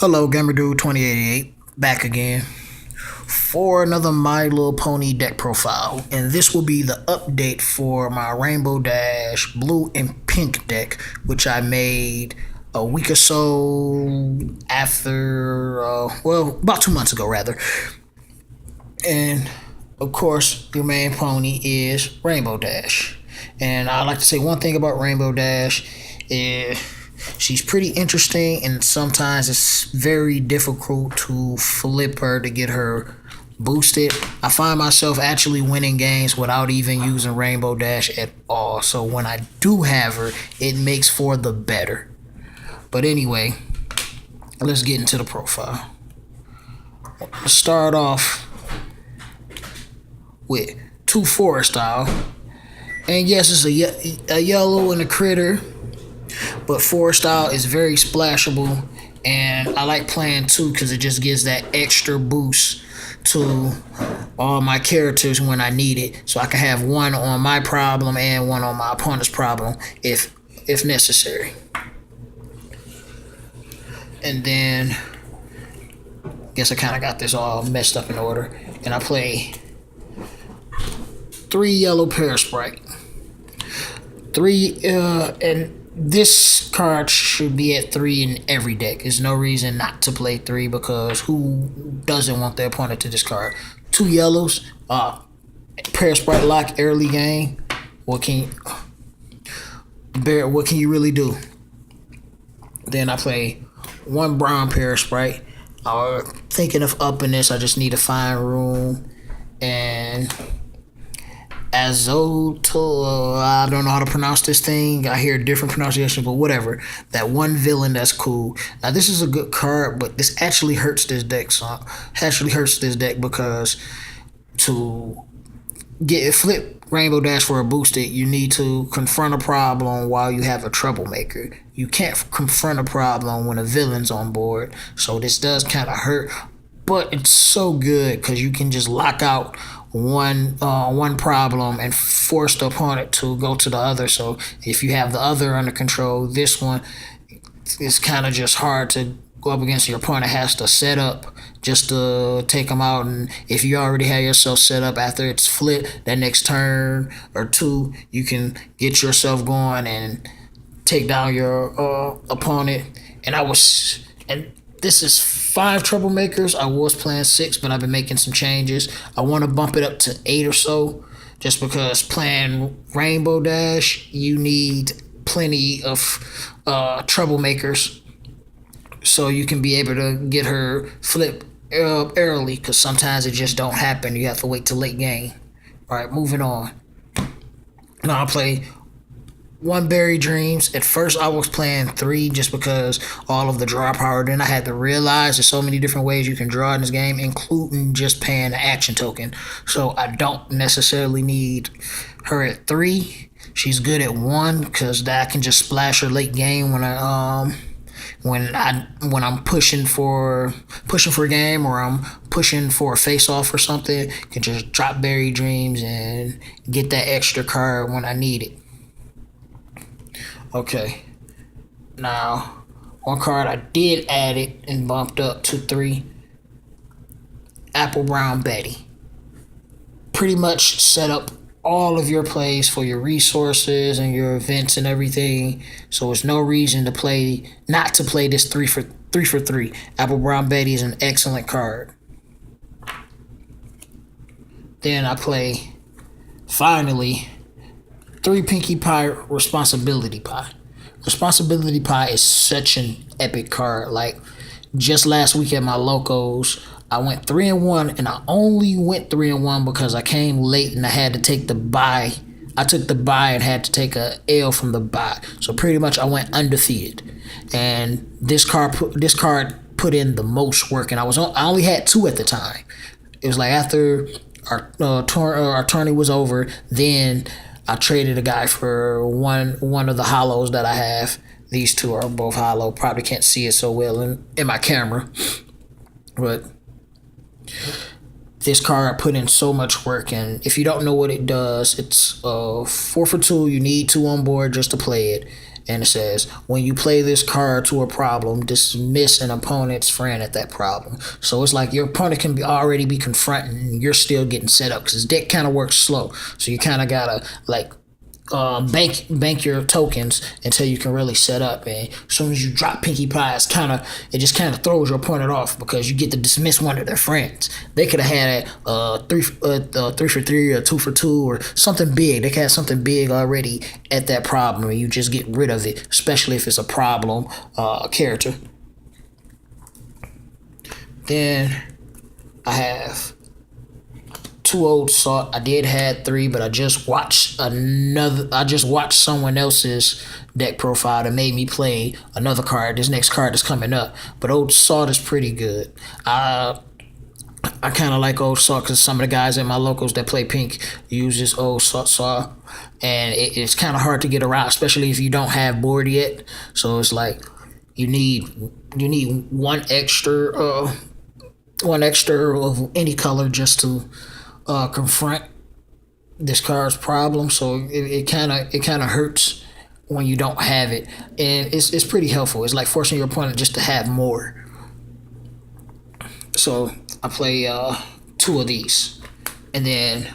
Hello, Gamer Dude 2088, back again for another My Little Pony deck profile, and this will be the update for my Rainbow Dash Blue and Pink deck, which I made a week or so after, about 2 months ago, rather. And of course, your main pony is Rainbow Dash, and I like to say one thing about Rainbow Dash is she's pretty interesting, and sometimes it's very difficult to flip her to get her boosted. I find myself actually winning games without even using Rainbow Dash at all. So when I do have her, it makes for the better. But anyway, let's get into the profile. Let's start off with 2 forest style. And yes, it's a yellow and a critter. But 4 style is very splashable, and I like playing 2 because it just gives that extra boost to all my characters when I need it. So I can have one on my problem and one on my opponent's problem if necessary. And then, I guess I kind of got this all messed up in order. And I play 3 yellow Parasprite. 3, and this card should be at 3 in every deck. There's no reason not to play 3 because who doesn't want their opponent to discard? 2 yellows, Parasprite lock early game. What can you really do? Then I play 1 brown Parasprite. Thinking of upping this, I just need to find room. And Azoto, I don't know how to pronounce this thing. I hear different pronunciations, but whatever. That 1 villain, that's cool. Now this is a good card, but this actually hurts this deck. Because to flip Rainbow Dash for a boosted, you need to confront a problem while you have a troublemaker. You can't confront a problem when a villain's on board. So this does kind of hurt, but it's so good because you can just lock out one problem and force the opponent to go to the other. So if you have the other under control, this one is kind of just hard to go up against. Your opponent has to set up just to take them out, and if you already have yourself set up after it's flipped, that next turn or 2 you can get yourself going and take down your opponent. And this is 5 troublemakers. I was playing 6, but I've been making some changes. I want to bump it up to 8 or so, just because playing Rainbow Dash, you need plenty of troublemakers, so you can be able to get her flipped early, because sometimes it just don't happen. You have to wait till late game. All right, moving on. Now I'll play 1 Berry Dreams. At first I was playing 3 just because all of the draw power. Then I had to realize there's so many different ways you can draw in this game, including just paying an action token. So I don't necessarily need her at 3. She's good at 1 because I can just splash her late game when I'm pushing for a game, or I'm pushing for a face off or something. I can just drop Berry Dreams and get that extra card when I need it. Okay, now 1 card I did add it and bumped up to 3. Apple Brown Betty. Pretty much set up all of your plays for your resources and your events and everything, so there's no reason to not to play this 3 for 3. Apple Brown Betty is an excellent card. Then I play, finally, 3 Pinkie Pie Responsibility Pie. Responsibility Pie is such an epic card. Like, just last week at my locos, I went 3-1, and I only went 3-1 because I came late and I had to take the bye. I took the bye and had to take a L from the bye. So pretty much I went undefeated. And this card put in the most work, and I only had 2 at the time. It was like after our tourney was over, then I traded a guy for one of the hollows that I have. These 2 are both hollow. Probably can't see it so well in my camera, but this card put in so much work. And if you don't know what it does, it's 4 for 2. You need 2 on board just to play it, and it says, when you play this card to a problem, dismiss an opponent's friend at that problem. So it's like your opponent can already be confronting, and you're still getting set up because his deck kind of works slow. So you kind of gotta like bank your tokens until you can really set up. And as soon as you drop Pinkie Pie, it just kind of throws your opponent off because you get to dismiss one of their friends. They could have had a three for three or 2 for 2 or something big. They could have something big already at that problem, and you just get rid of it, especially if it's a problem character. Then I have 2 old salt. I did had 3, but I just watched someone else's deck profile that made me play another card. This next card is coming up, but old salt is pretty good. I kind of like old salt because some of the guys at my locals that play pink use this old salt, and it's kind of hard to get around, especially if you don't have board yet. So it's like you need one extra of any color just to confront this card's problem. So it kind of hurts when you don't have it, and it's pretty helpful. It's like forcing your opponent just to have more. So I play 2 of these, and then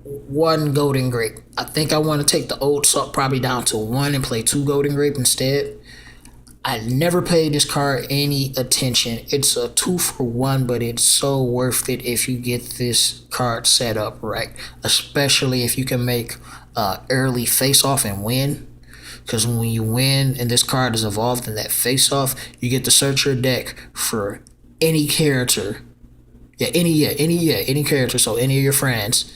1 golden grape. I think I want to take the old salt probably down to 1 and play 2 golden grape instead. I never paid this card any attention. It's a 2 for 1, but it's so worth it if you get this card set up right. Especially if you can make early face-off and win. Because when you win and this card is evolved in that face-off, you get to search your deck for any character. Any character, so any of your friends.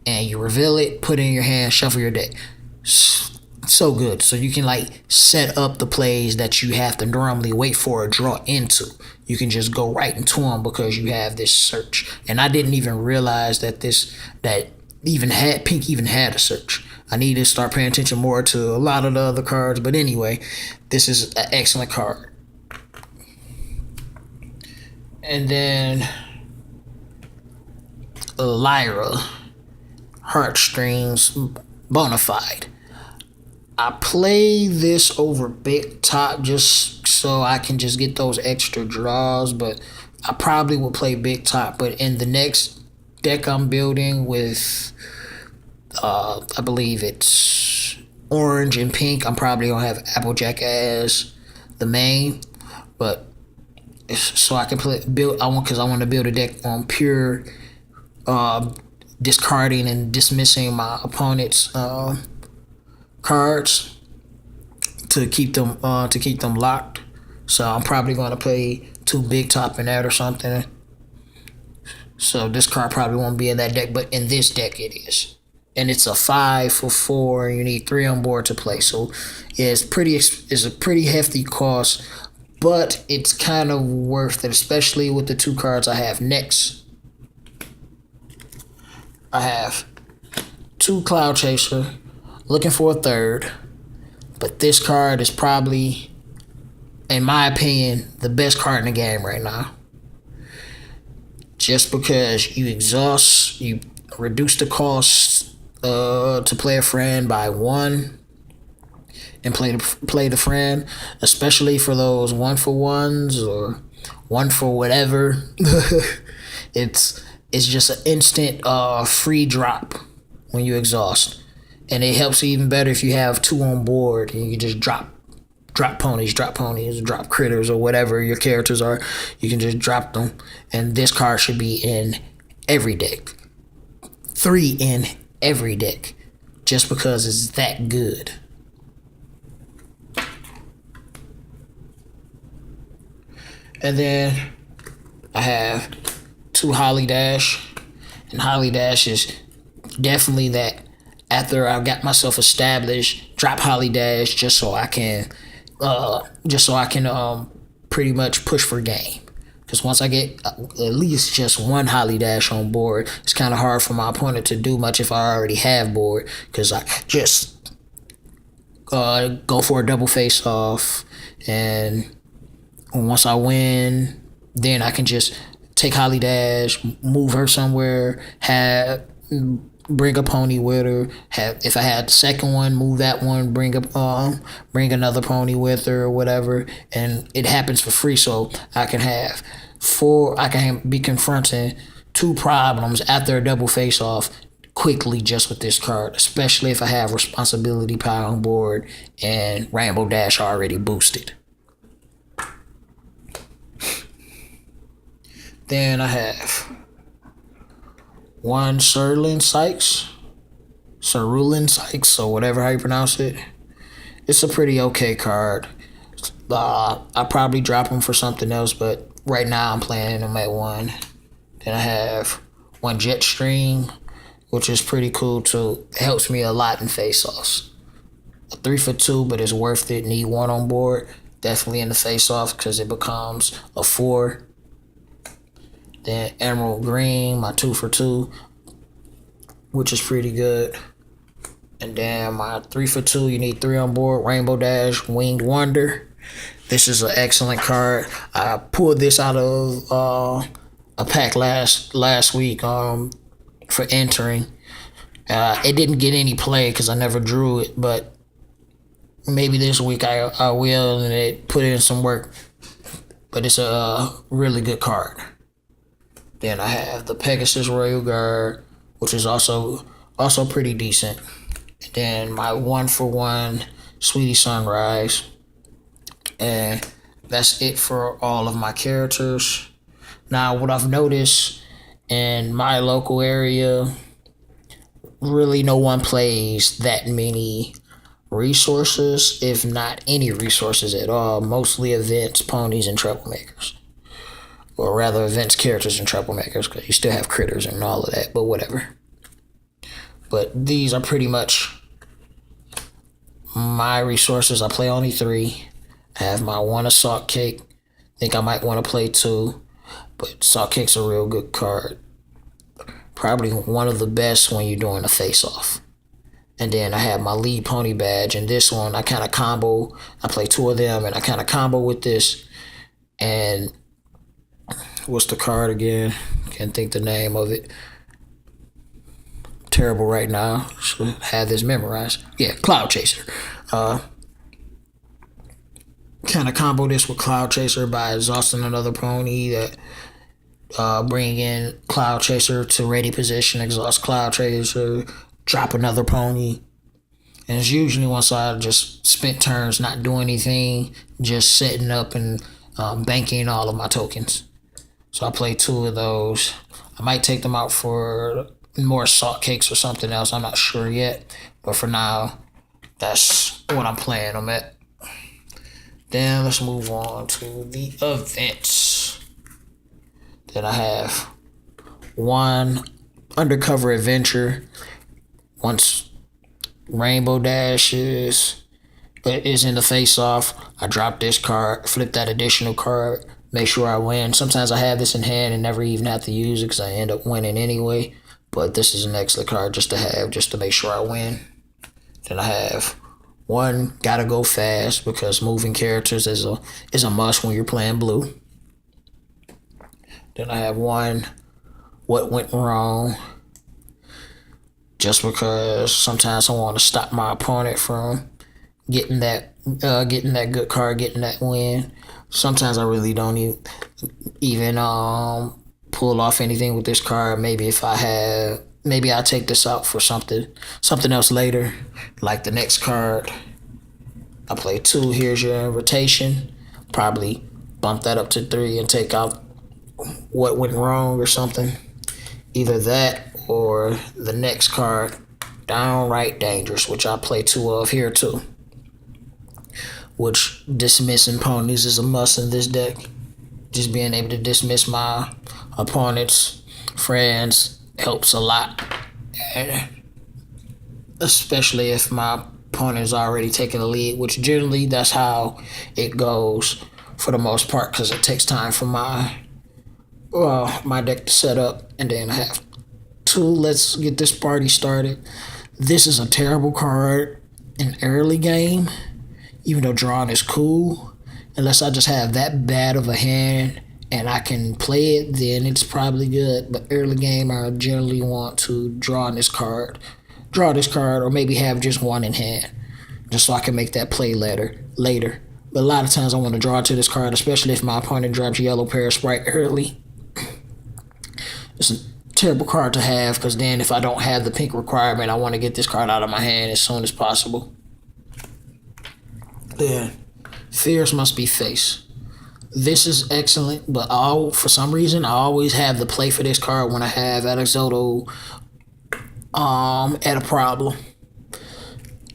And you reveal it, put it in your hand, shuffle your deck. So good. So you can like set up the plays that you have to normally wait for a draw into. You can just go right into them because you have this search. And I didn't even realize that Pink even had a search. I need to start paying attention more to a lot of the other cards. But anyway, this is an excellent card. And then Lyra, Heartstrings, Bonafide. I play this over Big Top just so I can just get those extra draws, but I probably will play Big Top. But in the next deck I'm building with, I believe it's orange and pink, I'm probably going to have Applejack as the main. But so I can because I want to build a deck on pure discarding and dismissing my opponent's cards to keep them locked. So I'm probably going to play 2 Big Top in that or something. So this card probably won't be in that deck, but in this deck it is. And it's a 5 for 4. You need 3 on board to play. So yeah, it's a pretty hefty cost, but it's kind of worth it, especially with the 2 cards I have next. I have 2 Cloud Chaser, looking for a 3rd, but this card is probably, in my opinion, the best card in the game right now. Just because you reduce the cost to play a friend by 1 and play the friend, especially for those 1-for-1s or 1 for whatever. It's just an instant free drop when you exhaust. And it helps even better if you have 2 on board and you can just drop ponies, drop critters, or whatever your characters are. You can just drop them. And this card should be in every deck. 3 in every deck. Just because it's that good. And then I have 2 Holly Dash. And Holly Dash is definitely that. After I got myself established, drop Holly Dash just so I can pretty much push for game. Because once I get at least just 1 Holly Dash on board, it's kind of hard for my opponent to do much if I already have board. Because I just go for a double face off, and once I win, then I can just take Holly Dash, move her somewhere, bring a pony with her. Have if I had the second one, move that one, bring another pony with her or whatever, and it happens for free. So I can have four. I can be confronting two problems after a double face off quickly just with this card, especially if I have responsibility pie on board and Rainbow Dash already boosted. Then I have one Cerulean Sykes, or whatever how you pronounce it. It's a pretty okay card. I probably drop him for something else, but right now I'm playing him at one. Then I have one Jetstream, which is pretty cool too. It helps me a lot in face-offs. A 3-for-2, but it's worth it. Need one on board. Definitely in the face-off because it becomes a 4. Then Emerald Green, my 2-for-2, which is pretty good. And then my 3-for-2, you need 3 on board. Rainbow Dash, Winged Wonder. This is an excellent card. I pulled this out of a pack last week for entering. It didn't get any play because I never drew it, but maybe this week I will, and it put in some work. But it's a really good card. Then I have the Pegasus Royal Guard, which is also pretty decent. And then my 1-for-1 Sweetie Sunrise. And that's it for all of my characters. Now, what I've noticed in my local area, really no one plays that many resources, if not any resources at all. Mostly events, ponies, and troublemakers. Or rather, events, characters, and troublemakers, because you still have critters and all of that, but whatever. But these are pretty much my resources. I play only 3. I have my 1 Assault Cake. Think I might want to play 2, but Assault Cake's a real good card. Probably one of the best when you're doing a face-off. And then I have my lead pony badge, and this one I kind of combo. I play 2 of them, and I kind of combo with this. And what's the card again? Can't think the name of it. Terrible right now. Should have this memorized. Yeah, Cloud Chaser. Kind of combo this with Cloud Chaser by exhausting another pony that bring in Cloud Chaser to ready position, exhaust Cloud Chaser, drop another pony. And it's usually once I just spent turns not doing anything, just setting up and banking all of my tokens. So I play 2 of those. I might take them out for more Assault Cakes or something else. I'm not sure yet. But for now, that's what I'm playing them at. Then let's move on to the events. Then I have 1 Undercover Adventure. Once Rainbow Dash is in the face-off, I drop this card, flip that additional card, make sure I win. Sometimes I have this in hand and never even have to use it because I end up winning anyway. But this is an excellent card just to have, just to make sure I win. Then I have 1 Gotta Go Fast, because moving characters is a must when you're playing blue. Then I have 1 What Went Wrong, just because sometimes I want to stop my opponent from getting that good card, getting that win. Sometimes I really don't even pull off anything with this card. Maybe I'll take this out for something else later, like the next card. I play 2. Here's Your Invitation. Probably bump that up to 3 and take out What Went Wrong or something. Either that or the next card, Downright Dangerous, which I play 2 of here too. Which dismissing ponies is a must in this deck. Just being able to dismiss my opponent's friends helps a lot. Especially if my opponent is already taking the lead, which generally that's how it goes for the most part, because it takes time for my deck to set up. And then I have 2. Let's get this party started. This is a terrible card in early game, even though drawing is cool, unless I just have that bad of a hand and I can play it, then it's probably good. But early game, I generally want to draw this card, or maybe have just one in hand, just so I can make that play later. But a lot of times I want to draw to this card, especially if my opponent drops Yellow Parasprite early. It's a terrible card to have, because then if I don't have the pink requirement, I want to get this card out of my hand as soon as possible. Then, Fears Must Be Face. This is excellent, but for some reason I always have the play for this card when I have Alexoto at a problem.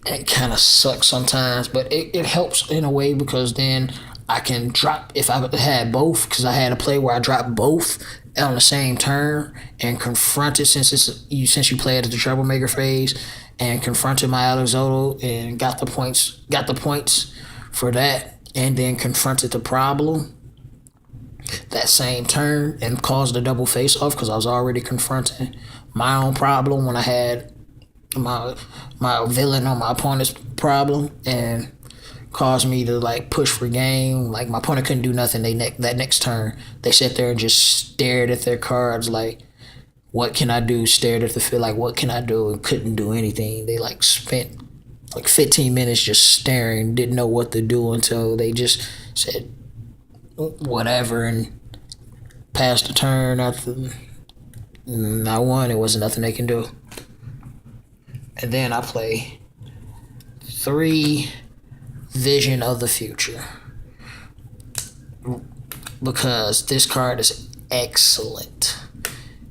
It kind of sucks sometimes, but it helps in a way, because then I can drop, if I had both, because I had a play where I dropped both on the same turn and confronted, since you played at the troublemaker phase, and confronted my Alexoto and got the points for that, and then confronted the problem that same turn and caused a double face off, because I was already confronting my own problem when I had my villain on my opponent's problem, and caused me to like push for game. Like my opponent couldn't do nothing. That next turn they sat there and just stared at their cards like, what can I do? Stared at the field like, what can I do? And couldn't do anything. They like spent like 15 minutes just staring, didn't know what to do, until they just said whatever and passed the turn. After I won, it wasn't nothing they can do. And then I play 3 Vision of the Future, because this card is excellent.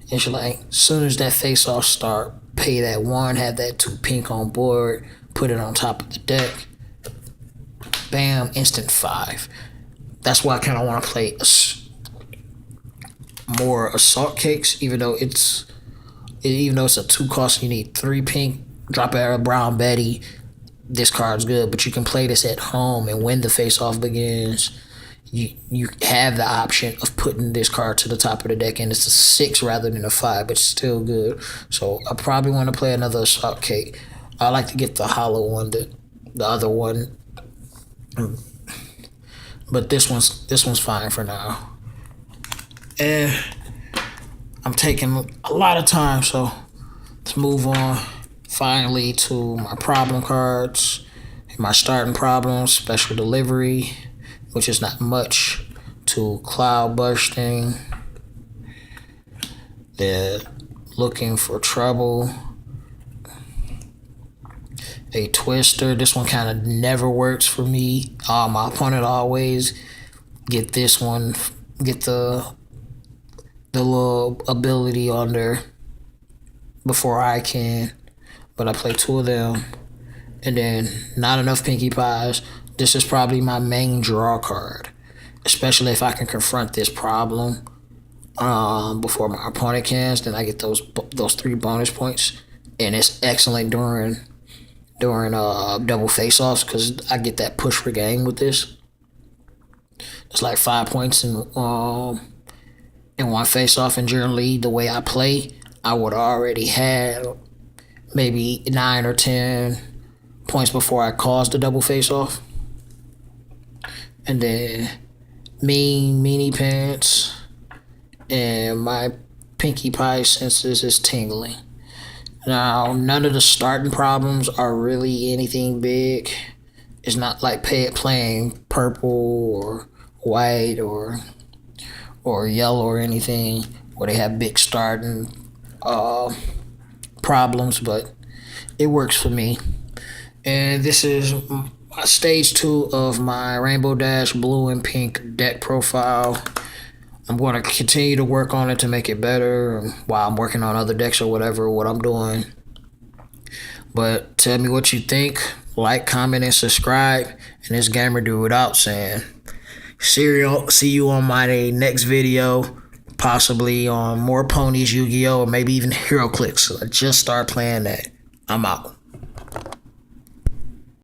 It's like, as soon as that face off start, pay that 1, have that 2 pink on board, put it on top of the deck, bam, instant 5. That's why I kind of want to play more Assault Cakes, even though it's a 2 cost, you need 3 pink, drop a Brown Betty. This card's good, but you can play this at home, and when the face-off begins, you have the option of putting this card to the top of the deck, and it's a 6 rather than a 5, but it's still good. So I probably want to play another Assault Cake. I like to get the hollow one, the other one, but this one's fine for now. And I'm taking a lot of time, so let's move on finally to my problem cards. My starting problems: Special Delivery, which is not much, to Cloud Bursting. They're Looking for Trouble, a Twister. This one kind of never works for me. My opponent always get this one, get the little ability on there before I can, but I play 2 of them. And then Not Enough Pinkie Pies. This is probably my main draw card, especially if I can confront this problem before my opponent can. Then I get those 3 bonus points, and it's excellent during double face-offs, because I get that push for game with this. It's like 5 points in 1 face-off, and generally the way I play, I would already have maybe 9 or 10 points before I caused the double face-off. And then Meanie Pants, and my Pinkie Pie senses is tingling. Now, none of the starting problems are really anything big. It's not like playing purple or white or yellow or anything where they have big starting problems, but it works for me. And this is stage 2 of my Rainbow Dash blue and pink deck profile. I'm going to continue to work on it to make it better while I'm working on other decks or whatever, what I'm doing. But tell me what you think. Like, comment, and subscribe. And this gamer dude out saying, see you on my next video, possibly on more Ponies, Yu-Gi-Oh, or maybe even HeroClix. So I just start playing that. I'm out.